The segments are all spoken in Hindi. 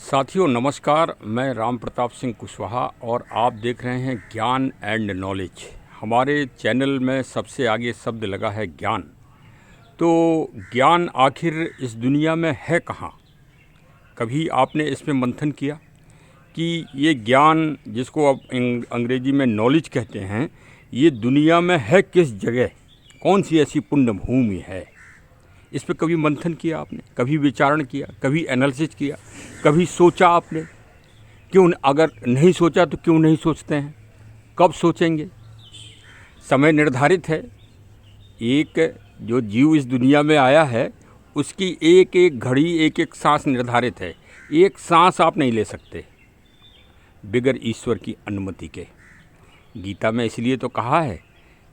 साथियों नमस्कार। मैं राम प्रताप सिंह कुशवाहा और आप देख रहे हैं ज्ञान एंड नॉलेज। हमारे चैनल में सबसे आगे शब्द लगा है ज्ञान। तो ज्ञान आखिर इस दुनिया में है कहाँ? कभी आपने इसमें मंथन किया कि ये ज्ञान जिसको अब अंग्रेजी में नॉलेज कहते हैं, ये दुनिया में है किस जगह? कौन सी ऐसी पुण्य भूमि है? इस पर कभी मंथन किया आपने? कभी विचारण किया? कभी एनालिसिस किया? कभी सोचा आपने? क्यों? अगर नहीं सोचा तो क्यों नहीं सोचते हैं? कब सोचेंगे? समय निर्धारित है। एक जो जीव इस दुनिया में आया है उसकी एक एक घड़ी, एक एक सांस निर्धारित है। एक सांस आप नहीं ले सकते बिगर ईश्वर की अनुमति के। गीता में इसलिए तो कहा है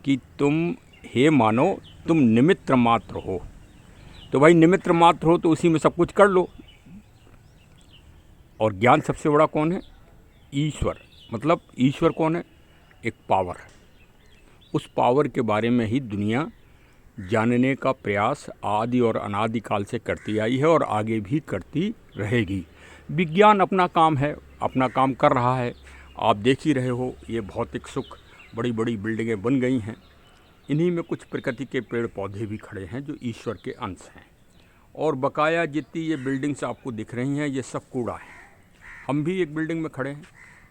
कि तुम हे मानो तुम निमित्त मात्र हो। तो भाई निमित्त मात्र हो तो उसी में सब कुछ कर लो। और ज्ञान सबसे बड़ा कौन है? ईश्वर। मतलब ईश्वर कौन है? एक पावर। उस पावर के बारे में ही दुनिया जानने का प्रयास आदि और अनादि काल से करती आई है और आगे भी करती रहेगी। विज्ञान अपना काम है, अपना काम कर रहा है। आप देख ही रहे हो, ये भौतिक सुख, बड़ी बड़ी बिल्डिंगें बन गई हैं। इन्हीं में कुछ प्रकृति के पेड़ पौधे भी खड़े हैं जो ईश्वर के अंश हैं। और बकाया जितनी ये बिल्डिंग्स आपको दिख रही हैं, ये सब कूड़ा है। हम भी एक बिल्डिंग में खड़े हैं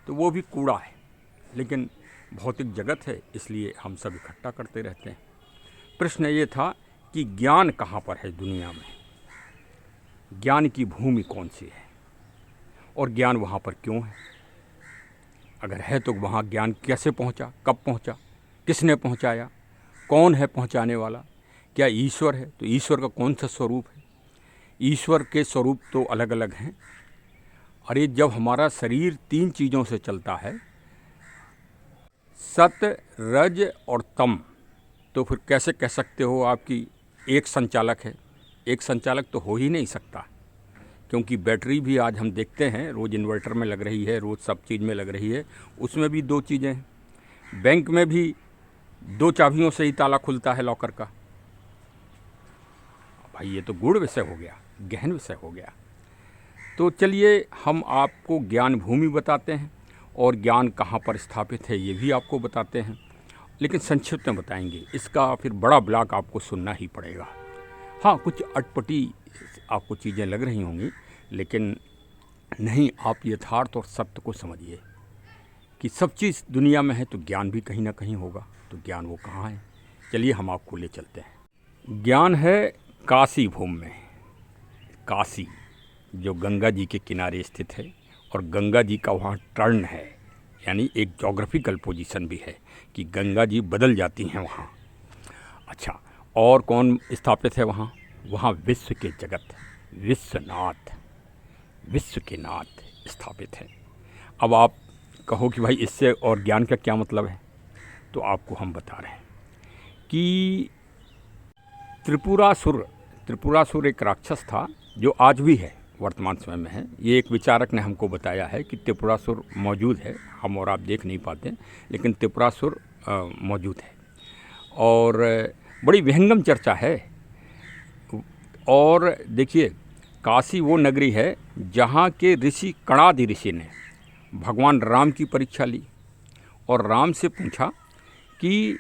तो वो भी कूड़ा है, लेकिन भौतिक जगत है इसलिए हम सब इकट्ठा करते रहते हैं। प्रश्न ये था कि ज्ञान कहाँ पर है दुनिया में? ज्ञान की भूमि कौन सी है और ज्ञान वहाँ पर क्यों है? अगर है तो वहाँ ज्ञान कैसे पहुँचा, कब पहुँचा, किसने पहुँचाया, कौन है पहुँचाने वाला? क्या ईश्वर है? तो ईश्वर का कौन सा स्वरूप है? ईश्वर के स्वरूप तो अलग अलग हैं। अरे जब हमारा शरीर तीन चीज़ों से चलता है, सत, रज और तम, तो फिर कैसे कह सकते हो आपकी एक संचालक है? एक संचालक तो हो ही नहीं सकता, क्योंकि बैटरी भी आज हम देखते हैं रोज़ इन्वर्टर में लग रही है, रोज़ सब चीज़ में लग रही है। उसमें भी दो चीज़ें हैं। बैंक में भी दो चाबियों से ही ताला खुलता है लॉकर का। भाई ये तो गूढ़ विषय हो गया, गहन विषय हो गया। तो चलिए हम आपको ज्ञान भूमि बताते हैं और ज्ञान कहाँ पर स्थापित है ये भी आपको बताते हैं, लेकिन संक्षिप्त में बताएंगे। इसका फिर बड़ा ब्लॉक आपको सुनना ही पड़ेगा। हाँ, कुछ अटपटी आपको चीज़ें लग रही होंगी, लेकिन नहीं, आप यथार्थ और सत्य को समझिए कि सब चीज़ दुनिया में है तो ज्ञान भी कहीं ना कहीं होगा। तो ज्ञान वो कहाँ है? चलिए हम आपको ले चलते हैं। ज्ञान है काशी भूमि में। काशी जो गंगा जी के किनारे स्थित है और गंगा जी का वहाँ टर्न है, यानी एक जोग्राफिकल पोजीशन भी है कि गंगा जी बदल जाती हैं वहाँ। अच्छा, और कौन स्थापित है वहाँ? वहाँ विश्व के जगत, विश्वनाथ, विश्व के नाथ स्थापित है। अब आप कहो कि भाई इससे और ज्ञान का क्या मतलब है? तो आपको हम बता रहे हैं कि त्रिपुरासुर एक राक्षस था जो आज भी है, वर्तमान समय में है। ये एक विचारक ने हमको बताया है कि त्रिपुरासुर मौजूद है। हम और आप देख नहीं पाते, लेकिन त्रिपुरासुर मौजूद है और बड़ी विहंगम चर्चा है। और देखिए, काशी वो नगरी है जहाँ के ऋषि कणादि ऋषि ने भगवान राम की परीक्षा ली और राम से पूछा कि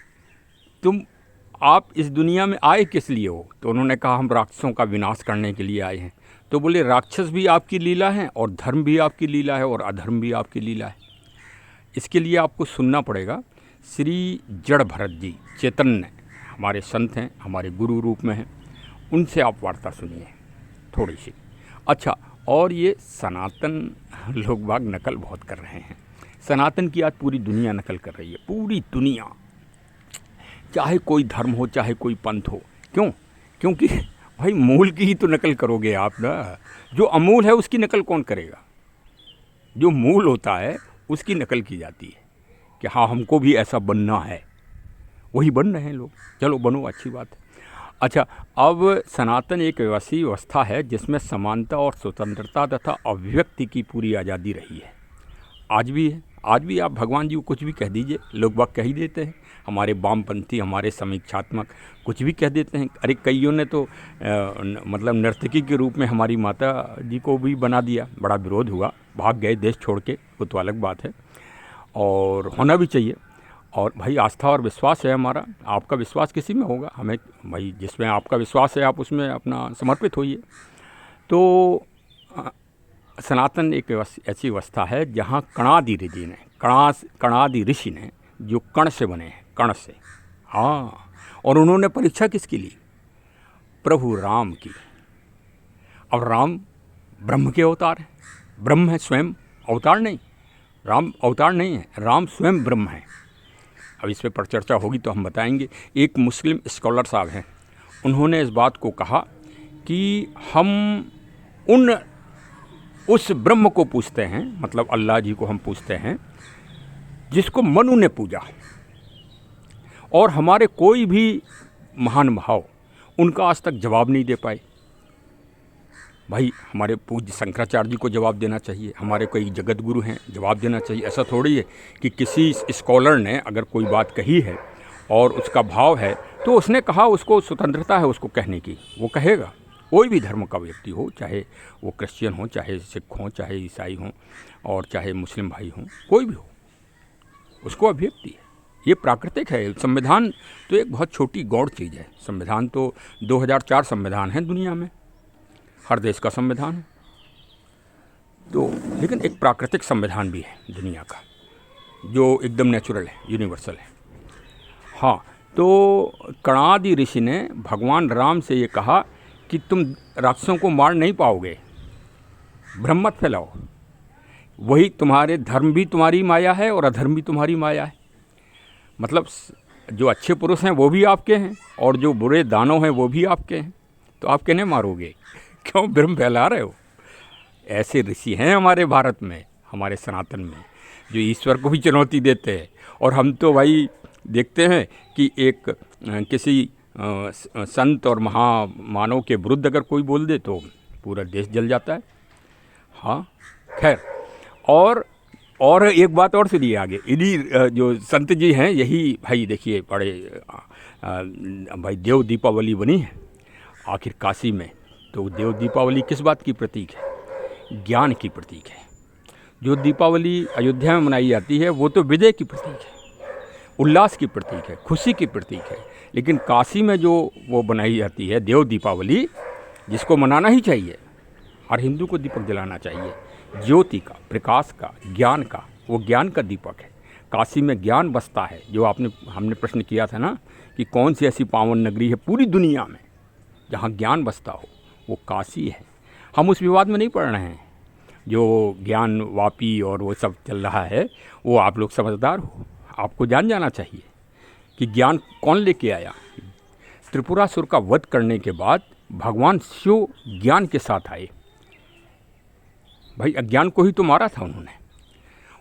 आप इस दुनिया में आए किस लिए हो? तो उन्होंने कहा हम राक्षसों का विनाश करने के लिए आए हैं। तो बोले राक्षस भी आपकी लीला है और धर्म भी आपकी लीला है और अधर्म भी आपकी लीला है। इसके लिए आपको सुनना पड़ेगा श्री जड़ भरत जी, चैतन्य हमारे संत हैं, हमारे गुरु रूप में हैं, उनसे आप वार्ता सुनिए थोड़ी सी। अच्छा, और ये सनातन लोग बाग नकल बहुत कर रहे हैं। सनातन की आज पूरी दुनिया नकल कर रही है, पूरी दुनिया, चाहे कोई धर्म हो चाहे कोई पंथ हो। क्यों? क्योंकि भाई मूल की ही तो नकल करोगे आप ना। जो अमूल है उसकी नकल कौन करेगा? जो मूल होता है उसकी नकल की जाती है कि हाँ हमको भी ऐसा बनना है। वही बन रहे हैं लोग। चलो बनो, अच्छी बात है। अच्छा, अब सनातन एक वैसी व्यवस्था है जिसमें समानता और स्वतंत्रता तथा अभिव्यक्ति की पूरी आज़ादी रही है। आज भी है, आज भी आप भगवान जी को कुछ भी कह दीजिए, लोग बाग कह ही देते हैं। हमारे वामपंथी, हमारे समीक्षात्मक कुछ भी कह देते हैं। अरे कईयों ने तो मतलब नर्तकी के रूप में हमारी माता जी को भी बना दिया, बड़ा विरोध हुआ, भाग गए देश छोड़ के, वो तो अलग बात है और होना भी चाहिए। और भाई आस्था और विश्वास है हमारा, आपका विश्वास किसी में होगा, हमें भाई जिसमें आपका विश्वास है आप उसमें अपना समर्पित होइए। तो सनातन एक ऐसी अवस्था है जहाँ कणादि ऋषि ने जो कण से बने हैं, कण से, हाँ, और उन्होंने परीक्षा किसकी ली? प्रभु राम की। अब राम ब्रह्म के अवतार हैं, ब्रह्म है स्वयं, अवतार नहीं, राम अवतार नहीं है, राम स्वयं ब्रह्म है। अब इस पर चर्चा होगी तो हम बताएंगे। एक मुस्लिम स्कॉलर साहब हैं, उन्होंने इस बात को कहा कि हम उस ब्रह्म को पूछते हैं, मतलब अल्लाह जी को हम पूछते हैं जिसको मनु ने पूजा, और हमारे कोई भी महान भाव उनका आज तक जवाब नहीं दे पाए। भाई हमारे पूज्य शंकराचार्य जी को जवाब देना चाहिए, हमारे कोई जगत गुरु हैं, जवाब देना चाहिए। ऐसा थोड़ी है कि किसी स्कॉलर ने अगर कोई बात कही है और उसका भाव है तो उसने कहा, उसको स्वतंत्रता है उसको कहने की, वो कहेगा। कोई भी धर्म का व्यक्ति हो, चाहे वो क्रिश्चियन हो, चाहे सिख हो, चाहे ईसाई हो, और चाहे मुस्लिम भाई हों, कोई भी हो, उसको अभिव्यक्ति है, ये प्राकृतिक है। संविधान तो एक बहुत छोटी गौड़ चीज़ है। संविधान तो 2004 संविधान है दुनिया में, हर देश का संविधान है तो, लेकिन एक प्राकृतिक संविधान भी है दुनिया का जो एकदम नेचुरल है, यूनिवर्सल है। हाँ, तो कणादि ऋषि ने भगवान राम से ये कहा कि तुम राक्षसों को मार नहीं पाओगे, भ्रम मत फैलाओ, वही तुम्हारे धर्म भी तुम्हारी माया है और अधर्म भी तुम्हारी माया है। मतलब जो अच्छे पुरुष हैं वो भी आपके हैं और जो बुरे दानव हैं वो भी आपके हैं, तो आप किन्हें मारोगे? क्यों भ्रम फैला रहे हो? ऐसे ऋषि हैं हमारे भारत में, हमारे सनातन में, जो ईश्वर को भी चुनौती देते हैं। और हम तो भाई देखते हैं कि एक किसी संत और महामानव के विरुद्ध अगर कोई बोल दे तो पूरा देश जल जाता है। हाँ, खैर, और एक बात और सुनिए आगे। इन्हीं जो संत जी हैं, यही भाई देखिए बड़े भाई देव दीपावली बनी है आखिर काशी में। तो देव दीपावली किस बात की प्रतीक है? ज्ञान की प्रतीक है। जो दीपावली अयोध्या में मनाई जाती है वो तो विजय की प्रतीक है, उल्लास की प्रतीक है, खुशी की प्रतीक है। लेकिन काशी में जो वो बनाई जाती है देव दीपावली, जिसको मनाना ही चाहिए, हर हिंदू को दीपक जलाना चाहिए, ज्योति का, प्रकाश का, ज्ञान का, वो ज्ञान का दीपक है। काशी में ज्ञान बसता है। जो हमने प्रश्न किया था ना कि कौन सी ऐसी पावन नगरी है पूरी दुनिया में जहाँ ज्ञान बसता हो, वो काशी है। हम उस विवाद में नहीं पड़ रहे हैं जो ज्ञान वापी और वो सब चल रहा है, वो आप लोग समझदार हो, आपको जान जाना चाहिए कि ज्ञान कौन लेके आया। त्रिपुरासुर का वध करने के बाद भगवान शिव ज्ञान के साथ आए। भाई अज्ञान को ही तो मारा था उन्होंने,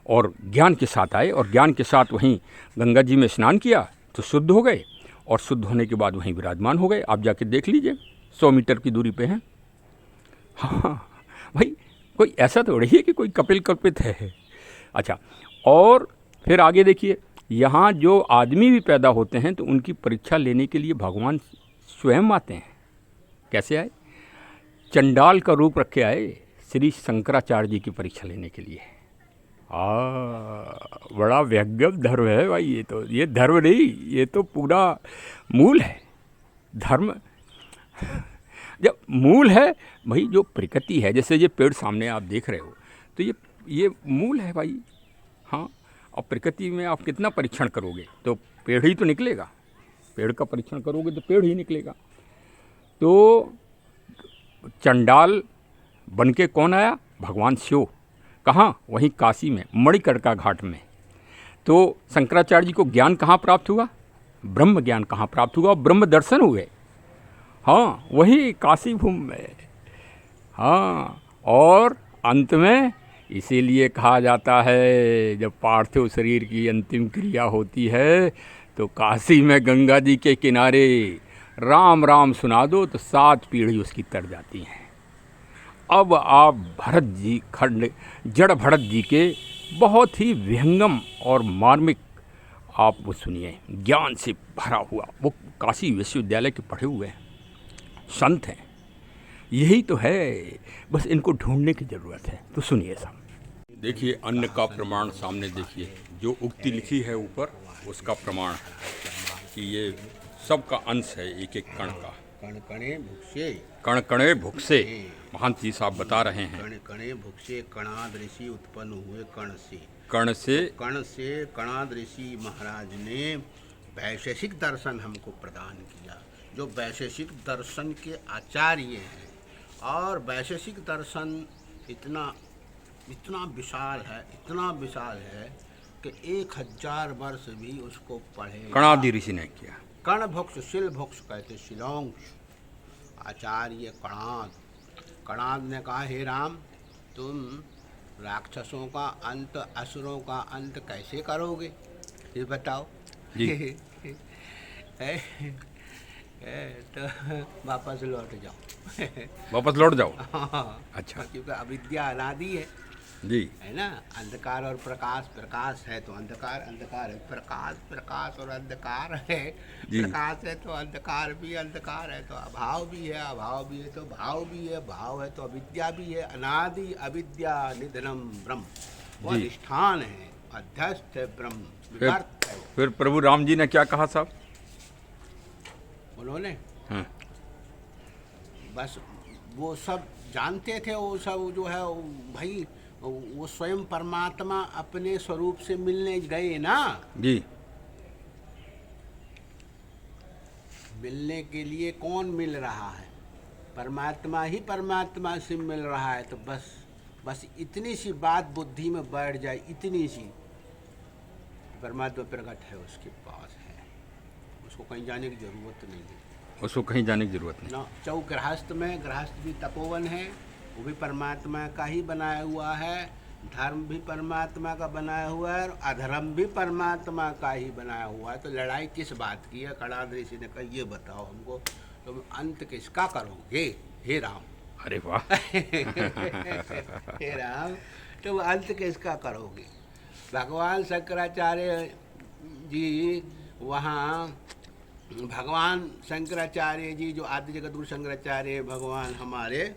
और ज्ञान के साथ आए, और ज्ञान के साथ वहीं गंगा जी में स्नान किया तो शुद्ध हो गए, और शुद्ध होने के बाद वहीं विराजमान हो गए। आप जाके देख लीजिए, 100 मीटर की दूरी पे हैं। हाँ भाई, कोई ऐसा थोड़ी है कि कोई कपिल कल्पित है। अच्छा, और फिर आगे देखिए, यहाँ जो आदमी भी पैदा होते हैं तो उनकी परीक्षा लेने के लिए भगवान स्वयं आते हैं। कैसे आए? चंडाल का रूप रख के आए श्री शंकराचार्य जी की परीक्षा लेने के लिए। बड़ा व्यंग्यम धर्म है भाई ये तो। ये धर्म नहीं, ये तो पूरा मूल है धर्म। जब मूल है भाई, जो प्रकृति है, जैसे ये पेड़ सामने आप देख रहे हो, तो ये मूल है भाई। हाँ, और प्रकृति में आप कितना परीक्षण करोगे तो पेड़ ही तो निकलेगा। पेड़ का परीक्षण करोगे तो पेड़ ही निकलेगा। तो चंडाल बन के कौन आया? भगवान शिव। कहाँ? वहीं काशी में, मणिकर्णिका घाट में। तो शंकराचार्य जी को ज्ञान कहाँ प्राप्त हुआ? ब्रह्म ज्ञान कहाँ प्राप्त हुआ? ब्रह्म दर्शन हुए। हाँ, वही काशी भूमि में। हाँ, और अंत में इसीलिए कहा जाता है जब पार्थिव शरीर की अंतिम क्रिया होती है तो काशी में गंगा जी के किनारे राम राम सुना दो तो 7 पीढ़ी उसकी तर जाती हैं। अब आप भरत जी, जड़ भरत जी के बहुत ही विहंगम और मार्मिक आप वो सुनिए, ज्ञान से भरा हुआ। वो काशी विश्वविद्यालय के पढ़े हुए हैं, संत हैं। यही तो है, बस इनको ढूंढने की ज़रूरत है। तो सुनिए साहब। देखिए अन्न का प्रमाण सामने देखिए, जो उक्ति लिखी है ऊपर उसका प्रमाण है कि ये सबका अंश है, एक एक कण का। कण कणे भुक्षे, कण कणे भुक्षे, महंत जी साहब बता रहे हैं। कण कणे भुक्षे, कणाद ऋषि उत्पन्न हुए कण से। कण से कणाद ऋषि महाराज ने वैशेषिक दर्शन हमको प्रदान किया, जो वैशेषिक दर्शन के आचार्य हैं। और वैशेषिक दर्शन इतना विशाल है कि 1000 वर्ष भी उसको पढ़े। कणादि ऋषि ने किया। कण भुक्ष, शिल भुक्ष कहते, शिलोंश आचार्य कणाद ने कहा, हे राम, तुम राक्षसों का अंत, असुरों का अंत कैसे करोगे, ये बताओ जी। तो वापस लौट जाओ। वापस लौट जाओ। हाँ, अच्छा, क्योंकि अविद्या अनादि है जी, है ना। अंधकार और प्रकाश, प्रकाश है तो अंधकार, अंधकार है प्रकाश, प्रकाश और अंधकार है। प्रकाश है तो अंधकार भी, अंधकार है तो अभाव भी है, अभाव भी है तो भाव भी है, भाव है तो अविद्या भी है। अनादि अविद्या निधनम ब्रह्म, वो अधिष्ठान है, अध्यस्त है ब्रह्म, विवर्त है। फिर प्रभु राम जी ने क्या कहा साहब? उन्होंने हाँ, बस वो सब जानते थे, वो सब जो है भाई, वो स्वयं परमात्मा अपने स्वरूप से मिलने गए ना जी। मिलने के लिए कौन मिल रहा है? परमात्मा ही परमात्मा से मिल रहा है। तो बस इतनी सी बात बुद्धि में बैठ जाए, इतनी सी, परमात्मा प्रकट है, उसके पास है, उसको कहीं जाने की जरूरत नहीं है। उसको कहीं जाने की जरूरत नहीं। ना चौ गृहस्थ में, गृहस्थ भी तपोवन है, वो भी परमात्मा का ही बनाया हुआ है। धर्म भी परमात्मा का बनाया हुआ है और अधर्म भी परमात्मा का ही बनाया हुआ है। तो लड़ाई किस बात की है? कणाद ऋषि ने कहा, ये बताओ हमको, तुम अंत किसका करोगे हे राम? अरे वाह। हे राम, तुम अंत किसका करोगे? भगवान शंकराचार्य जी वहाँ, भगवान शंकराचार्य जी जो आदि जगत गुरु शंकराचार्य भगवान हमारे,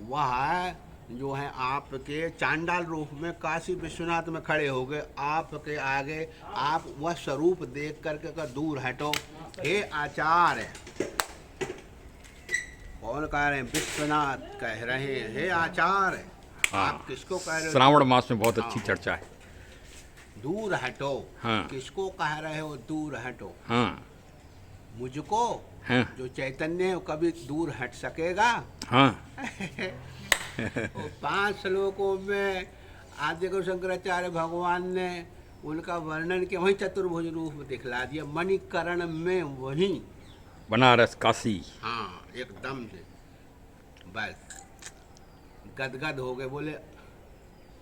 वह जो है आपके चांडाल रूप में काशी विश्वनाथ में खड़े हो गए। आपके आगे आप वह स्वरूप देख करके का दूर हटो, हे आचार्य। कौन कह रहे हैं? विश्वनाथ कह रहे हैं, हे आचार्य। आप किसको कह रहे हो? श्रावण मास में बहुत अच्छी चर्चा है। दूर हटो। हाँ। किसको कह रहे हो दूर हटो? हाँ, मुझको, हाँ, जो चैतन्य है, वो कभी दूर हट सकेगा? हाँ। 5 श्लोकों में आदि गुरु शंकराचार्य भगवान ने उनका वर्णन किया, वही चतुर्भुज रूप में दिखला दिया, मणिकर्ण में, वही बनारस काशी। हाँ, एकदम से बस गदगद हो गए, बोले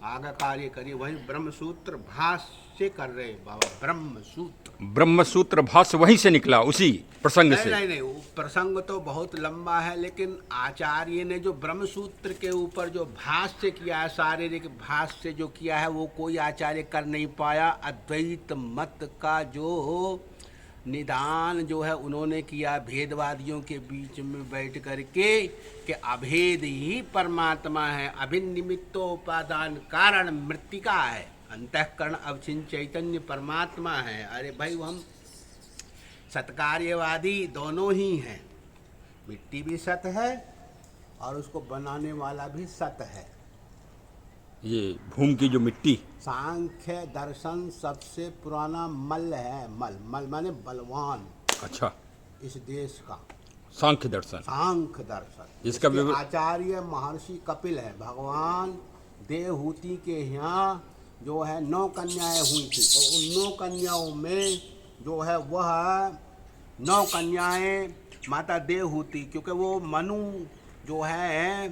आगे कार्य करिए। वही ब्रह्मसूत्र भाष्य कर रहे बाबा, ब्रह्मसूत्र भाष्य वहीं से निकला, उसी प्रसंग से। नहीं, वो प्रसंग तो बहुत लंबा है, लेकिन आचार्य ने जो ब्रह्मसूत्र के ऊपर जो भाष्य किया है, शारीरिक भाष्य जो किया है, वो कोई आचार्य कर नहीं पाया। अद्वैत मत का जो निदान जो है उन्होंने किया भेदवादियों के बीच में बैठ करके, कि अभेद ही परमात्मा है, अभिनिमित्तोपादान कारण मृत्तिका है, अंतःकरण अवचिन चैतन्य परमात्मा है। अरे भाई, हम सत्कार्यवादी दोनों ही हैं, मिट्टी भी सत है और उसको बनाने वाला भी सत है। ये भूमि की जो मिट्टी, सांख्य दर्शन सबसे पुराना मल है। मल माने बलवान। अच्छा, इस देश का सांख्य दर्शन। सांख्य दर्शन, इसका आचार्य महर्षि कपिल है। भगवान देवहूति के यहाँ जो है 9 कन्याएं हुई थी, और उन 9 कन्याओं में जो है वह 9 कन्याएं माता देवहूति, क्योंकि वो मनु जो है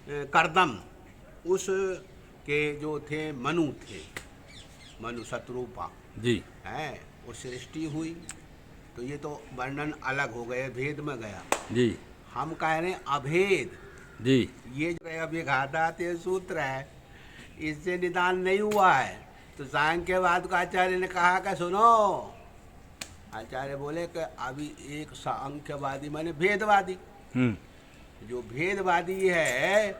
करदम, उस के जो थे मनु शत्रुपा जी है, वो सृष्टि हुई। तो ये तो वर्णन अलग हो गए, भेद में गया जी। हम कह रहे हैं अभेद जी। ये जो अभिघाताते सूत्र है, इससे निदान नहीं हुआ है। तो सांख्यवाद को आचार्य ने कहा कि सुनो, आचार्य बोले कि अभी एक सांख्यवादी माने भेदवादी, जो भेदवादी है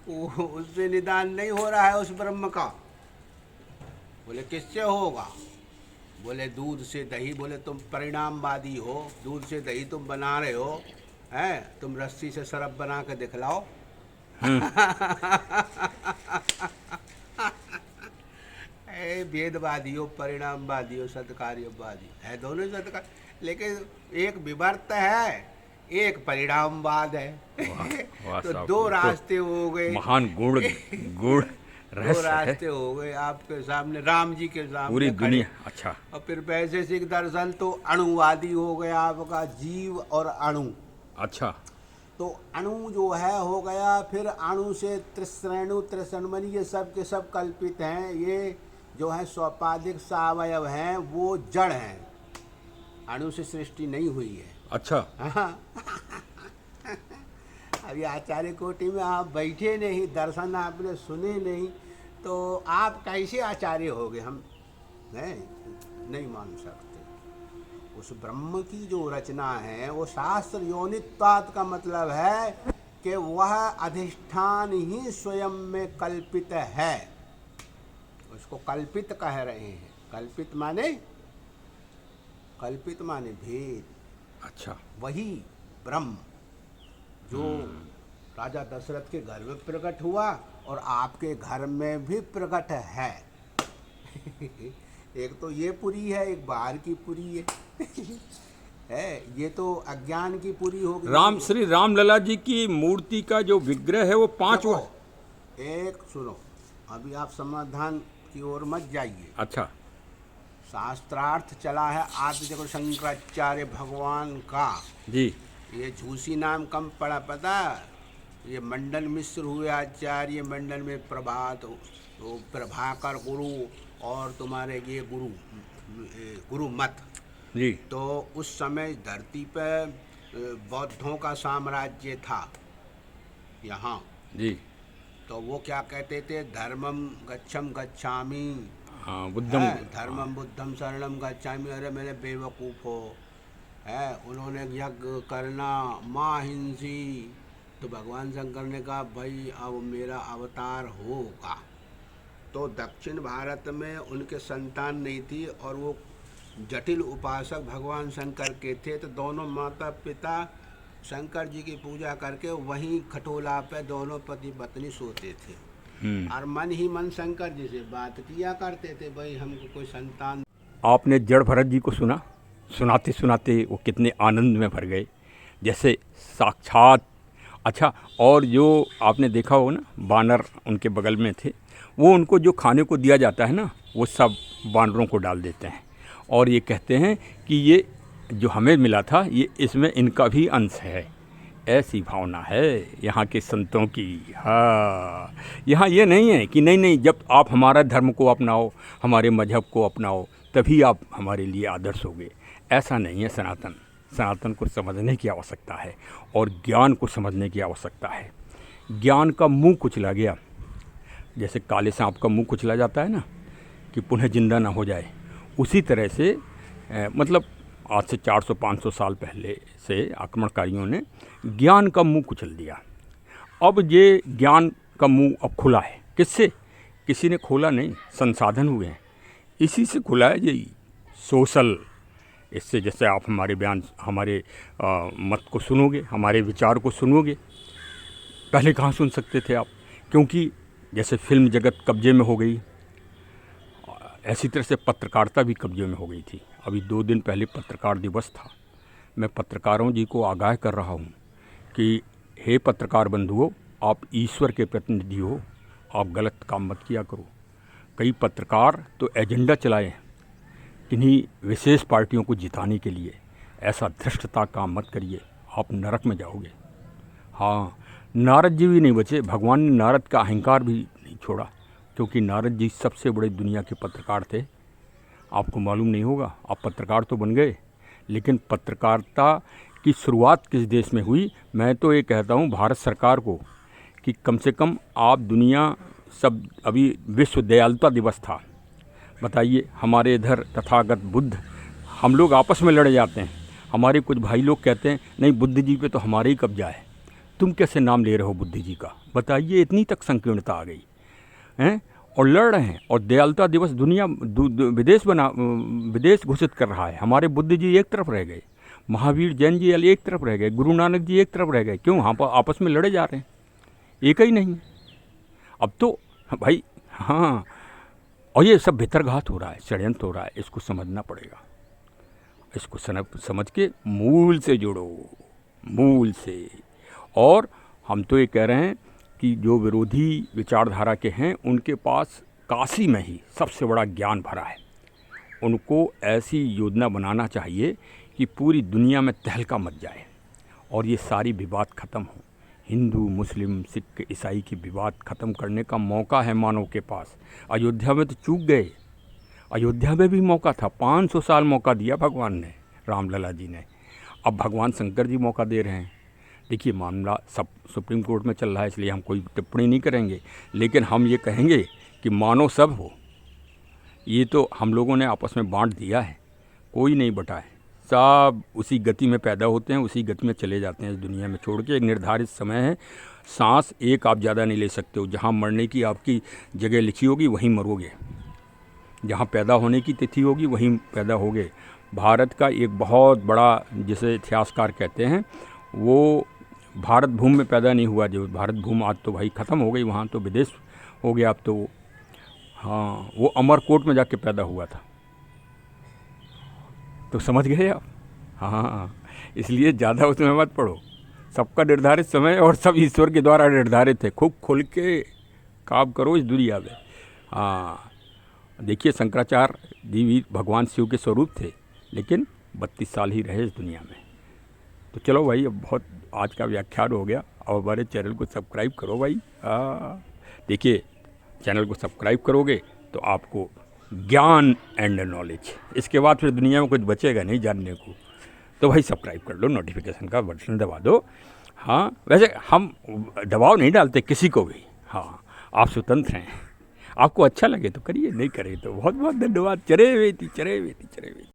उससे निदान नहीं हो रहा है उस ब्रह्म का। बोले किससे होगा? बोले दूध से दही। बोले तुम परिणामवादी हो, दूध से दही तुम बना रहे हो, हैं? तुम रस्सी से शराब बना के दिखलाओ। भेदवादी हो, परिणामवादी हो, सत्कार्यवादी है, दोनों सत्कार, लेकिन एक विवर्त है, एक परिणामवाद है। तो दो रास्ते हो गए, महान गुण दो रास्ते हो गए आपके सामने, राम जी के सामने पूरी दुनिया। अच्छा, और फिर वैशेषिक दर्शन तो अणुवादी हो गया आपका, जीव और अणु। अच्छा, तो अणु जो है हो गया, फिर अणु से त्रिश्रेणु त्रिसन्मनी, ये सब के सब कल्पित हैं। ये जो है स्वपादिक सावयव हैं, वो जड़ हैं, अणु से सृष्टि नहीं हुई है। अच्छा, हाँ। अभी आचार्य कोटि में आप बैठे नहीं, दर्शन आपने सुने नहीं, तो आप कैसे आचार्य होगे? हम नहीं मान सकते। उस ब्रह्म की जो रचना है वो शास्त्र योनित्वात् का मतलब है कि वह अधिष्ठान ही स्वयं में कल्पित है। उसको कल्पित कह रहे हैं। कल्पित माने भेद। अच्छा, वही ब्रह्म जो राजा दशरथ के घर में प्रकट हुआ और आपके घर में भी प्रकट है। एक तो ये पुरी है, एक बाहर की पुरी है। ये तो अज्ञान की पुरी हो गई। श्री राम लला जी की मूर्ति का जो विग्रह है वो 5 एक सुनो, अभी आप समाधान की ओर मत जाइए। अच्छा, शास्त्रार्थ चला है आदि जगत शंकराचार्य भगवान का जी। ये झूसी नाम कम पड़ा पता। ये मंडल मिश्र हुए आचार्य, मंडल में प्रभात तो प्रभाकर गुरु और तुम्हारे ये गुरु मत जी। तो उस समय धरती पे बौद्धों का साम्राज्य था यहाँ जी। तो वो क्या कहते थे, धर्मम गच्छामि, हाँ, बुद्धम, धर्मम बुद्धम शरणम गच्छामि। अरे मेरे बेवकूफ़ हो, है उन्होंने यज्ञ करना माँ हिंसी। तो भगवान शंकर ने कहा भाई अब मेरा अवतार होगा। तो दक्षिण भारत में उनके संतान नहीं थी और वो जटिल उपासक भगवान शंकर के थे। तो दोनों माता पिता शंकर जी की पूजा करके वहीं खटोला पे दोनों पति पत्नी सोते थे और मन ही मन शंकर जी से बात किया करते थे, भाई हमको कोई संतान। आपने जड़ भरत जी को सुना? सुनाते सुनाते वो कितने आनंद में भर गए, जैसे साक्षात। अच्छा, और जो आपने देखा हो ना, बानर उनके बगल में थे, वो उनको जो खाने को दिया जाता है ना, वो सब बानरों को डाल देते हैं और ये कहते हैं कि ये जो हमें मिला था ये इसमें इनका भी अंश है। ऐसी भावना है यहाँ के संतों की। हाँ, यहाँ ये नहीं है कि नहीं, जब आप हमारा धर्म को अपनाओ, हमारे मजहब को अपनाओ, तभी आप हमारे लिए आदर्श होगे। ऐसा नहीं है। सनातन को समझने की आवश्यकता है और ज्ञान को समझने की आवश्यकता है। ज्ञान का मुंह कुचला गया, जैसे काले सांप का मुंह कुचला जाता है ना कि पुनः जिंदा ना हो जाए, उसी तरह से मतलब आज से 400-500 साल पहले से आक्रमणकारियों ने ज्ञान का मुंह कुचल दिया। अब ये ज्ञान का मुंह अब खुला है। किससे? किसी ने खोला नहीं, संसाधन हुए हैं, इसी से खुला है ये सोशल। इससे जैसे आप हमारे बयान, हमारे मत को सुनोगे, हमारे विचार को सुनोगे, पहले कहाँ सुन सकते थे आप? क्योंकि जैसे फिल्म जगत कब्जे में हो गई, ऐसी तरह से पत्रकारिता भी कब्जे में हो गई थी। अभी 2 दिन पहले पत्रकार दिवस था। मैं पत्रकारों जी को आगाह कर रहा हूँ कि हे पत्रकार बंधुओं, आप ईश्वर के प्रतिनिधि हो, आप गलत काम मत किया करो। कई पत्रकार तो एजेंडा चलाए किन्हीं विशेष पार्टियों को जिताने के लिए। ऐसा धृष्टता काम मत करिए, आप नरक में जाओगे। हाँ, नारद जी भी नहीं बचे। भगवान ने नारद का अहंकार भी नहीं छोड़ा, क्योंकि नारद जी सबसे बड़े दुनिया के पत्रकार थे। आपको मालूम नहीं होगा, आप पत्रकार तो बन गए, लेकिन पत्रकारिता की शुरुआत किस देश में हुई? मैं तो ये कहता हूँ भारत सरकार को कि कम से कम आप दुनिया सब अभी विश्व दयालुता दिवस था। बताइए, हमारे इधर तथागत बुद्ध, हम लोग आपस में लड़ जाते हैं। हमारे कुछ भाई लोग कहते हैं नहीं बुद्ध जी पे तो हमारे ही कब्जा है, तुम कैसे नाम ले रहे हो बुद्ध जी का। बताइए, इतनी तक संकीर्णता आ गई हैं, और लड़ रहे हैं। और दयालुता दिवस दुनिया विदेश घोषित कर रहा है। हमारे बुद्ध जी एक तरफ रह गए, महावीर जैन जी एक तरफ रह गए, गुरु नानक जी एक तरफ रह गए। क्यों? हम आपस में लड़े जा रहे हैं, एक ही नहीं। अब तो भाई हाँ, और ये सब भीतरघात हो रहा है, षड्यंत्र हो रहा है, इसको समझना पड़ेगा। इसको समझ के मूल से जुड़ो, मूल से। और हम तो ये कह रहे हैं कि जो विरोधी विचारधारा के हैं उनके पास काशी में ही सबसे बड़ा ज्ञान भरा है। उनको ऐसी योजना बनाना चाहिए कि पूरी दुनिया में तहलका मच जाए और ये सारी विवाद ख़त्म हो। हिंदू, मुस्लिम, सिख, ईसाई की विवाद ख़त्म करने का मौका है मानव के पास। अयोध्या में तो चूक गए, अयोध्या में भी मौका था, 500 साल मौका दिया भगवान ने, रामलला जी ने। अब भगवान शंकर जी मौका दे रहे हैं। देखिए, मामला सब सुप्रीम कोर्ट में चल रहा है, इसलिए हम कोई टिप्पणी नहीं करेंगे, लेकिन हम ये कहेंगे कि मानो सब हो। ये तो हम लोगों ने आपस में बांट दिया है, कोई नहीं बटा है। सब उसी गति में पैदा होते हैं, उसी गति में चले जाते हैं इस दुनिया में छोड़ के। एक निर्धारित समय है, सांस एक आप ज़्यादा नहीं ले सकते हो। जहाँ मरने की आपकी जगह लिखी होगी वहीं मरोगे, जहाँ पैदा होने की तिथि होगी वहीं पैदा होगे। भारत का एक बहुत बड़ा, जिसे इतिहासकार कहते हैं, वो भारत भूमि में पैदा नहीं हुआ। जो भारत भूमि आज तो भाई ख़त्म हो गई, वहाँ तो विदेश हो गया अब तो। हाँ, वो अमरकोट में जाके पैदा हुआ था। तो समझ गए आप? हाँ, इसलिए ज़्यादा उसमें मत पड़ो। सबका निर्धारित समय और सब ईश्वर के द्वारा निर्धारित है। खूब खुल के काम करो इस दुनिया में। हाँ, देखिए, शंकराचार्य जी भी भगवान शिव के स्वरूप थे, लेकिन 32 साल ही रहे इस दुनिया में। तो चलो भाई, अब बहुत आज का व्याख्यान हो गया। और हमारे चैनल को सब्सक्राइब करो भाई। देखिए, चैनल को सब्सक्राइब करोगे तो आपको ज्ञान एंड नॉलेज, इसके बाद फिर दुनिया में कुछ बचेगा नहीं जानने को। तो भाई सब्सक्राइब कर लो, नोटिफिकेशन का बटन दबा दो। हाँ, वैसे हम दबाव नहीं डालते किसी को भी। हाँ, आप स्वतंत्र हैं, आपको अच्छा लगे तो करिए, नहीं करे तो बहुत बहुत धन्यवाद। चरे वेती चरे वेती चरे वेती।